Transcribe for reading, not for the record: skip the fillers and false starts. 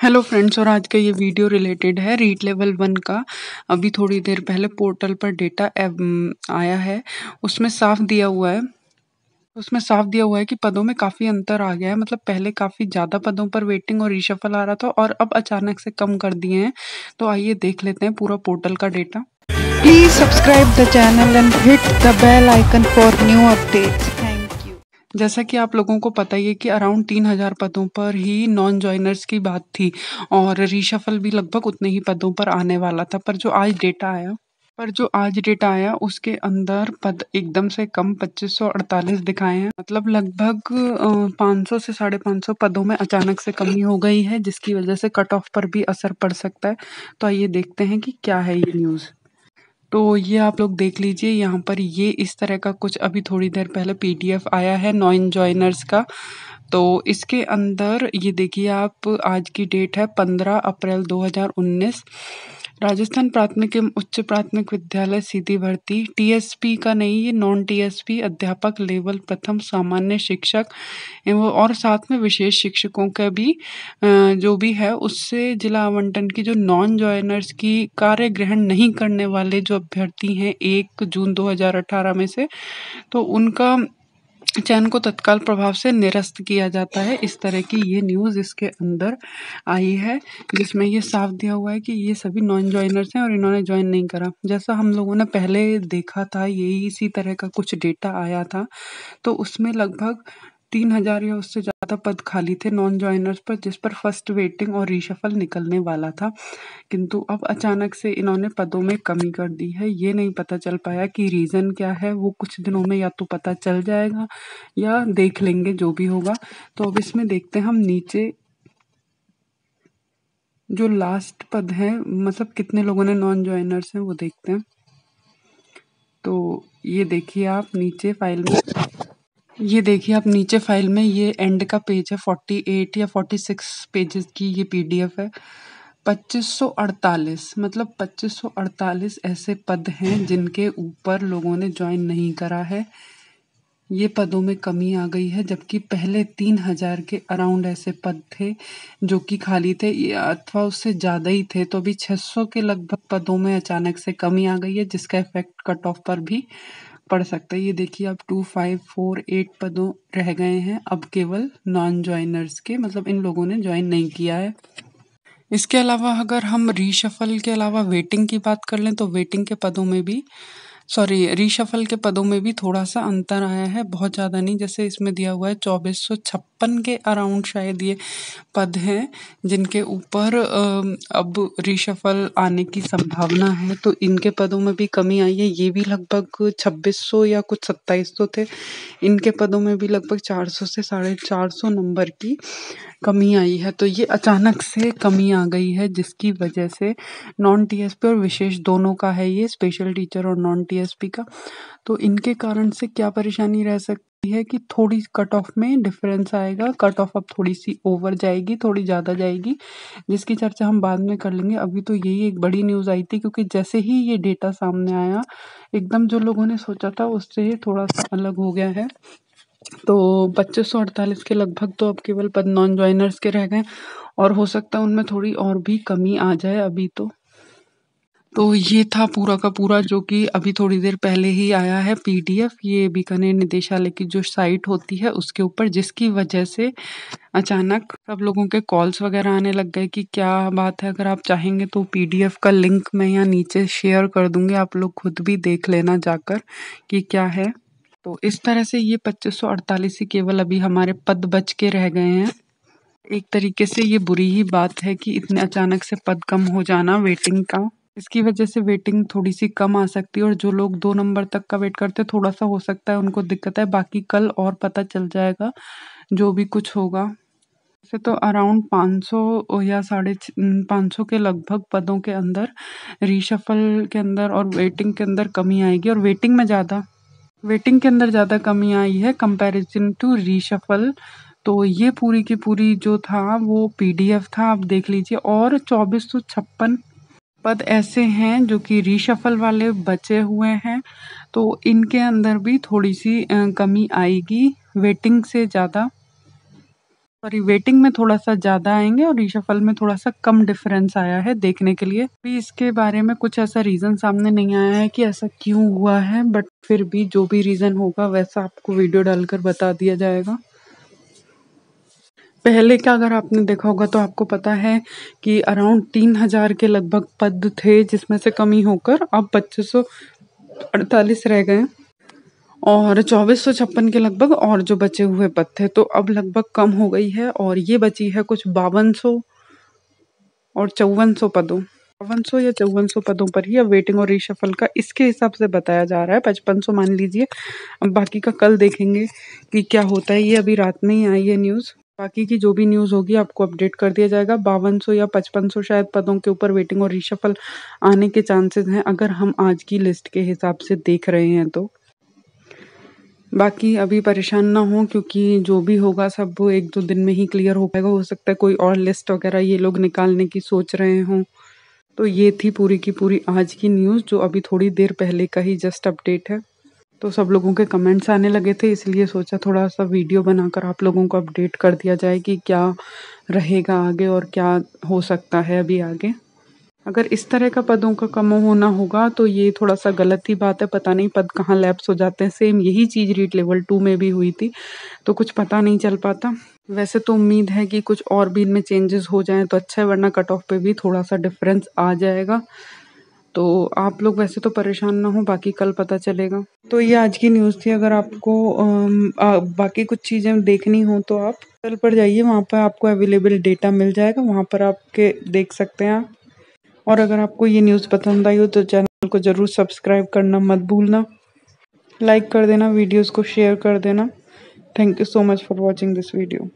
Hello friends, और आज का ये वीडियो रिलेटेड है रीट लेवल 1 का। अभी थोड़ी देर पहले पोर्टल पर डेटा आया है। उसमें साफ दिया हुआ है कि पदों में काफ़ी अंतर आ गया है। मतलब पहले काफ़ी ज़्यादा पदों पर वेटिंग और रीशफल आ रहा था और अब अचानक से कम कर दिए हैं। तो आइए देख लेते हैं पूरा पोर्टल का data. Please subscribe the channel and hit the bell icon for new updates. Thank you. जैसा कि आप लोगों को पता ही है कि अराउंड 3000 पदों पर ही नॉन जॉइनर्स की बात थी और रीशफल भी लगभग उतने ही पदों पर आने वाला था। पर जो आज डेटा आया उसके अंदर पद एकदम से कम 2548 दिखाए हैं। मतलब लगभग 500 से 550 पदों में अचानक से कमी हो गई है, जिसकी वजह से कट ऑफ पर भी असर पड़ सकता है। तो आइए देखते हैं कि क्या है ये न्यूज़। तो ये आप लोग देख लीजिए, यहाँ पर ये इस तरह का कुछ अभी थोड़ी देर पहले पीडीएफ आया है नॉन जॉइनर्स का। तो इसके अंदर ये देखिए आप, आज की डेट है 15 अप्रैल 2019। राजस्थान प्राथमिक एवं उच्च प्राथमिक विद्यालय सीधी भर्ती, टीएसपी का नहीं, ये नॉन टीएसपी अध्यापक लेवल प्रथम सामान्य शिक्षक एवं और साथ में विशेष शिक्षकों का भी जो भी है उससे जिला आवंटन की जो नॉन जॉइनर्स की कार्य ग्रहण नहीं करने वाले जो अभ्यर्थी हैं 1 जून 2018 में से, तो उनका चयन को तत्काल प्रभाव से निरस्त किया जाता है। इस तरह की ये न्यूज़ इसके अंदर आई है, जिसमें ये साफ दिया हुआ है कि ये सभी नॉन जॉइनर्स हैं और इन्होंने ज्वाइन नहीं करा। जैसा हम लोगों ने पहले देखा था, यही इसी तरह का कुछ डेटा आया था। तो उसमें लगभग 3000 या उससे ज़्यादा पद खाली थे नॉन जॉइनर्स पर, जिस पर फर्स्ट वेटिंग और रीशफल निकलने वाला था। किंतु अब अचानक से इन्होंने पदों में कमी कर दी है। ये नहीं पता चल पाया कि रीज़न क्या है, वो कुछ दिनों में या तो पता चल जाएगा या देख लेंगे जो भी होगा। तो अब इसमें देखते हैं हम नीचे जो लास्ट पद है, मतलब कितने लोगों ने नॉन जॉइनर्स हैं वो देखते हैं। तो ये देखिए आप नीचे फाइल में, ये एंड का पेज है, 48 या 46 पेजेस की ये पीडीएफ है। 2548, मतलब 2548 ऐसे पद हैं जिनके ऊपर लोगों ने ज्वाइन नहीं करा है। ये पदों में कमी आ गई है, जबकि पहले 3000 के अराउंड ऐसे पद थे जो कि खाली थे, अथवा उससे ज़्यादा ही थे। तो अभी 600 के लगभग पदों में अचानक से कमी आ गई है, जिसका इफेक्ट कट ऑफ पर भी पड़ सकता है। ये देखिए अब 2548 पदों रह गए हैं अब केवल नॉन जॉइनर्स के, मतलब इन लोगों ने ज्वाइन नहीं किया है। इसके अलावा अगर हम रीशफल के अलावा वेटिंग की बात कर लें तो वेटिंग के पदों में भी रीशफल के पदों में भी थोड़ा-सा अंतर आया है, बहुत ज़्यादा नहीं। जैसे इसमें दिया हुआ है 2456 के अराउंड शायद ये पद हैं जिनके ऊपर अब रीशफल आने की संभावना है। तो इनके पदों में भी कमी आई है। ये भी लगभग 2600 या कुछ 2700 थे। इनके पदों में भी लगभग 400 से 450 नंबर की कमी आई है। तो ये अचानक से कमी आ गई है, जिसकी वजह से नॉन टीएसपी और विशेष दोनों का है ये, स्पेशल टीचर और नॉन टीएसपी का। तो इनके कारण से क्या परेशानी रह सकती है कि थोड़ी कट ऑफ में डिफरेंस आएगा। कट ऑफ अब थोड़ी सी ओवर जाएगी, थोड़ी ज़्यादा जाएगी, जिसकी चर्चा हम बाद में कर लेंगे। अभी तो यही एक बड़ी न्यूज़ आई थी, क्योंकि जैसे ही ये डेटा सामने आया एकदम जो लोगों ने सोचा था उससे थोड़ा सा अलग हो गया है। तो 2548 के लगभग तो अब केवल पद नॉन जॉइनर्स के रह गए और हो सकता है उनमें थोड़ी और भी कमी आ जाए अभी तो ये था पूरा का पूरा जो कि अभी थोड़ी देर पहले ही आया है पीडीएफ, ये बीकानेर निदेशालय की जो साइट होती है उसके ऊपर, जिसकी वजह से अचानक सब लोगों के कॉल्स वगैरह आने लग गए कि क्या बात है। अगर आप चाहेंगे तो पीडीएफ का लिंक मैं यहाँ नीचे शेयर कर दूंगी, आप लोग खुद भी देख लेना जाकर कि क्या है। तो इस तरह से ये 2548 ही केवल अभी हमारे पद बच के रह गए हैं। एक तरीके से ये बुरी ही बात है कि इतने अचानक से पद कम हो जाना वेटिंग का। इसकी वजह से वेटिंग थोड़ी सी कम आ सकती है और जो लोग 2 नंबर तक का वेट करते हैं थोड़ा सा हो सकता है उनको दिक्कत है। बाकी कल और पता चल जाएगा जो भी कुछ होगा। वैसे तो अराउंड 500 या 550 के लगभग पदों के अंदर रीशफल के अंदर और वेटिंग के अंदर कमी आएगी, और वेटिंग के अंदर ज़्यादा कमी आई है कंपैरिजन टू रीशफल। तो ये पूरी की पूरी जो था वो पीडीएफ था, आप देख लीजिए। और 2456 पद ऐसे हैं जो कि रीशफल वाले बचे हुए हैं, तो इनके अंदर भी थोड़ी सी कमी आएगी वेटिंग से ज़्यादा। सॉरी, वेटिंग में थोड़ा सा ज़्यादा आएंगे और रीशफल में थोड़ा सा कम डिफरेंस आया है देखने के लिए। भी इसके बारे में कुछ ऐसा रीज़न सामने नहीं आया है कि ऐसा क्यों हुआ है, बट फिर भी जो भी रीज़न होगा वैसा आपको वीडियो डालकर बता दिया जाएगा। पहले का अगर आपने देखा होगा तो आपको पता है कि अराउंड 3000 के लगभग पद थे, जिसमें से कमी होकर अब 2548 रह गए और 2456 के लगभग और जो बचे हुए पद थे, तो अब लगभग कम हो गई है और ये बची है कुछ 5200 और 5400 पदों 5200 या 5400 पदों पर ही अब वेटिंग और रीशफल का इसके हिसाब से बताया जा रहा है। 5500 मान लीजिए, अब बाकी का कल देखेंगे कि क्या होता है। ये अभी रात में ही आई है न्यूज़, बाकी की जो भी न्यूज़ होगी आपको अपडेट कर दिया जाएगा। 5200 या 5500 शायद पदों के ऊपर वेटिंग और रीशफल आने के चांसेस हैं, अगर हम आज की लिस्ट के हिसाब से देख रहे हैं तो। बाकी अभी परेशान ना हो, क्योंकि जो भी होगा सब 1-2 दिन में ही क्लियर हो पाएगा। हो सकता है कोई और लिस्ट वगैरह ये लोग निकालने की सोच रहे हों। तो ये थी पूरी की पूरी आज की न्यूज़, जो अभी थोड़ी देर पहले का ही जस्ट अपडेट है। तो सब लोगों के कमेंट्स आने लगे थे, इसलिए सोचा थोड़ा सा वीडियो बनाकर आप लोगों को अपडेट कर दिया जाए कि क्या रहेगा आगे और क्या हो सकता है अभी आगे। अगर इस तरह का पदों का कम होना होगा तो ये थोड़ा सा गलत ही बात है। पता नहीं पद कहाँ लैप्स हो जाते हैं। सेम यही चीज़ रीट लेवल 2 में भी हुई थी, तो कुछ पता नहीं चल पाता। वैसे तो उम्मीद है कि कुछ और भी इनमें चेंजेस हो जाएं तो अच्छा है, वरना कट ऑफ पे भी थोड़ा सा डिफरेंस आ जाएगा। तो आप लोग वैसे तो परेशान ना हो, बाकी कल पता चलेगा। तो ये आज की न्यूज़ थी। अगर आपको बाकी कुछ चीज़ें देखनी हो तो आप पोर्टल पर जाइए, वहाँ पर आपको अवेलेबल डेटा मिल जाएगा, वहाँ पर आपके देख सकते हैं आप। और अगर आपको ये न्यूज़ पसंद आई हो तो चैनल को ज़रूर सब्सक्राइब करना मत भूलना, लाइक कर देना, वीडियोस को शेयर कर देना। Thank you so much for watching this video.